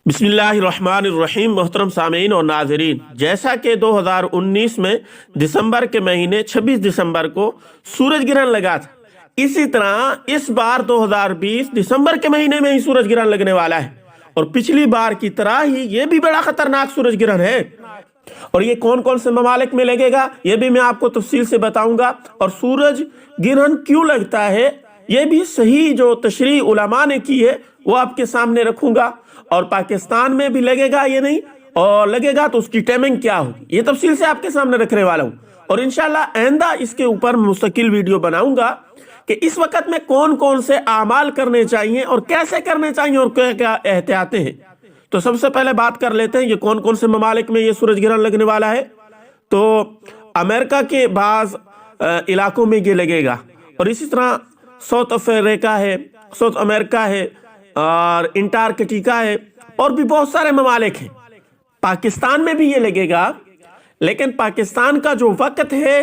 बिस्मिल्लाहिर्रहमानिर्रहीम। मोहतरम सामीन और नाजरीन, जैसा कि 2019 में दिसंबर के महीने 26 दिसंबर को सूरज ग्रहण लगा था, इसी तरह इस बार 2020 दिसंबर के महीने में ही सूरज ग्रहण लगने वाला है। और पिछली बार की तरह ही ये भी बड़ा खतरनाक सूरज ग्रहण है। और ये कौन कौन से ममालिक में लगेगा ये भी मैं आपको तफसील से बताऊंगा। और सूरज ग्रहण क्यों लगता है ये भी सही जो तशरीह उलमा ने की है वो आपके सामने रखूंगा। और पाकिस्तान में भी लगेगा ये नहीं, और लगेगा तो उसकी टाइमिंग क्या होगी ये तफसील से आपके सामने रखने वाला हूँ। और इंशाल्लाह आइंदा इसके ऊपर मुस्तकिल वीडियो बनाऊंगा कि इस वक्त में कौन कौन से आमाल करने चाहिए और कैसे करने चाहिए और क्या क्या एहतियातें हैं। तो सबसे पहले बात कर लेते हैं ये कौन कौन से ममालिक में ये सूरज ग्रहण लगने वाला है। तो अमेरिका के बाज़ इलाकों में ये लगेगा, और इसी तरह साउथ अफ्रीका है, साउथ अमेरिका है, और अंटार्कटिका है, और भी बहुत सारे ममालिक हैं। पाकिस्तान में भी ये लगेगा, लेकिन पाकिस्तान का जो वक्त है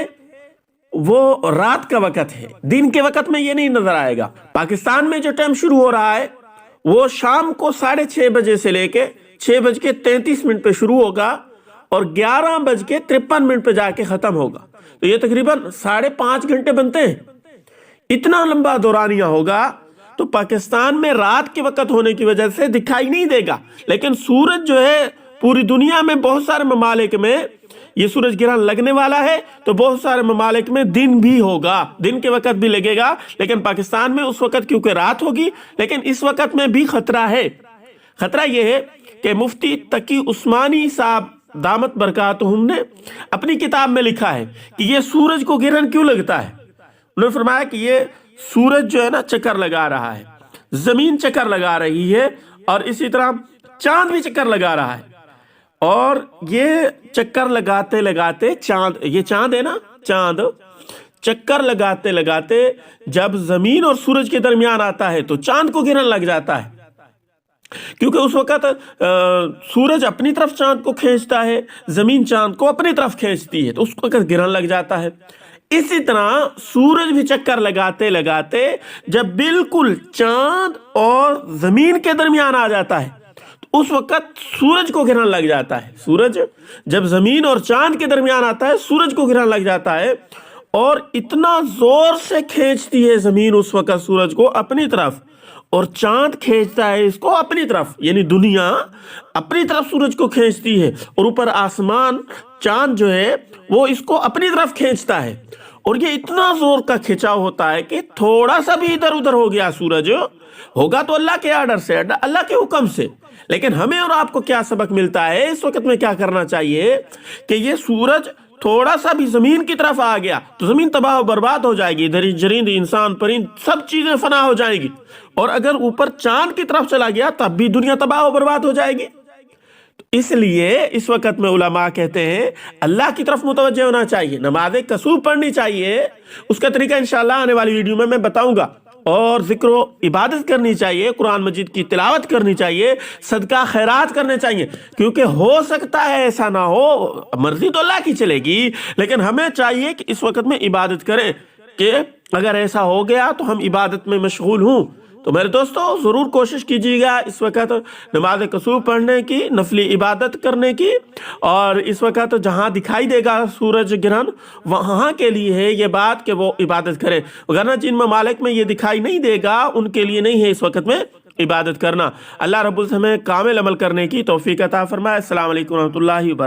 वो रात का वक्त है, दिन के वक्त में ये नहीं नजर आएगा। पाकिस्तान में जो टाइम शुरू हो रहा है वो शाम को 6:30 बजे से लेके 6:33 पे शुरू होगा और 11:53 पे जाके खत्म होगा। तो ये तकरीबन 5.5 घंटे बनते हैं। इतना लंबा दौरानिया होगा। तो पाकिस्तान में रात के वक्त होने की वजह से दिखाई नहीं देगा, लेकिन सूरज जो है पूरी दुनिया में बहुत सारे ममालिक में ये सूरज ग्रहण लगने वाला है। तो बहुत सारे ममालिक में दिन भी होगा, दिन के वक्त भी लगेगा, लेकिन पाकिस्तान में उस वक्त क्योंकि रात होगी। लेकिन इस वक्त में भी खतरा है। खतरा यह है कि मुफ्ती तकी उस्मानी साहब दामत बरकातुहुम ने अपनी किताब में लिखा है कि ये सूरज को ग्रहण क्यों लगता है। उन्होंने फरमाया कि ये सूरज जो है ना चक्कर लगा रहा है, जमीन चक्कर लगा रही है, और इसी तरह चांद भी चक्कर लगा रहा है। और ये चक्कर लगाते लगाते चांद, ये चांद है ना, चांद चक्कर लगाते लगाते जब जमीन और सूरज के दरमियान आता है तो चांद को ग्रहण लग जाता है, क्योंकि उस वक्त सूरज अपनी तरफ चांद को खींचता है, जमीन चांद को अपनी तरफ खींचती है, तो उस वक्त ग्रहण लग जाता है। इसी तरह सूरज भी चक्कर लगाते लगाते जब बिल्कुल चांद और जमीन के दरमियान आ जाता है तो उस वक्त सूरज को ग्रहण लग जाता है। सूरज जब जमीन और चांद के दरमियान आता है सूरज को ग्रहण लग जाता है, और इतना जोर से खींचती है जमीन उस वक्त सूरज को अपनी तरफ, और चांद खींचता है इसको अपनी तरफ, यानी दुनिया अपनी तरफ सूरज को खींचती है, और ऊपर आसमान चांद जो है वो इसको अपनी तरफ खींचता है। और ये इतना जोर का खिंचाव होता है कि थोड़ा सा भी इधर उधर हो गया सूरज, होगा तो अल्लाह के आर्डर से, अल्लाह के हुक्म से। लेकिन हमें और आपको क्या सबक मिलता है, इस वक्त में क्या करना चाहिए कि ये सूरज थोड़ा सा भी जमीन की तरफ आ गया तो जमीन तबाह बर्बाद हो जाएगी, जरिंद इंसान परिंद सब चीजें फना हो जाएंगी। और अगर ऊपर चांद की तरफ चला गया तब भी दुनिया तबाह बर्बाद हो जाएगी। तो इसलिए इस वक्त में उलमा कहते हैं अल्लाह की तरफ मुतवज्जह होना चाहिए, नमाज़ कसूर पढ़नी चाहिए। उसका तरीका इंशाल्लाह आने वाली वीडियो में मैं बताऊंगा। और जिक्र इबादत करनी चाहिए, कुरान मजीद की तिलावत करनी चाहिए, सदका खैरात करने चाहिए, क्योंकि हो सकता है ऐसा ना हो, मर्जी तो अल्लाह की चलेगी, लेकिन हमें चाहिए कि इस वक्त में इबादत करें कि अगर ऐसा हो गया तो हम इबादत में मशगूल हूँ। तो मेरे दोस्तों ज़रूर कोशिश कीजिएगा इस वक्त नमाज कसूर पढ़ने की, नफली इबादत करने की। और इस वक्त जहाँ दिखाई देगा सूरज ग्रहण वहाँ के लिए है ये बात कि वो इबादत करें, वरना जिन ममालिक में ये दिखाई नहीं देगा उनके लिए नहीं है इस वक्त में इबादत करना। अल्लाह रब्बुल हमें कामिल अमल करने की तौफीक अता फरमाए। अस्सलाम वालेकुम रहमतुल्लाहि व बरकातहू।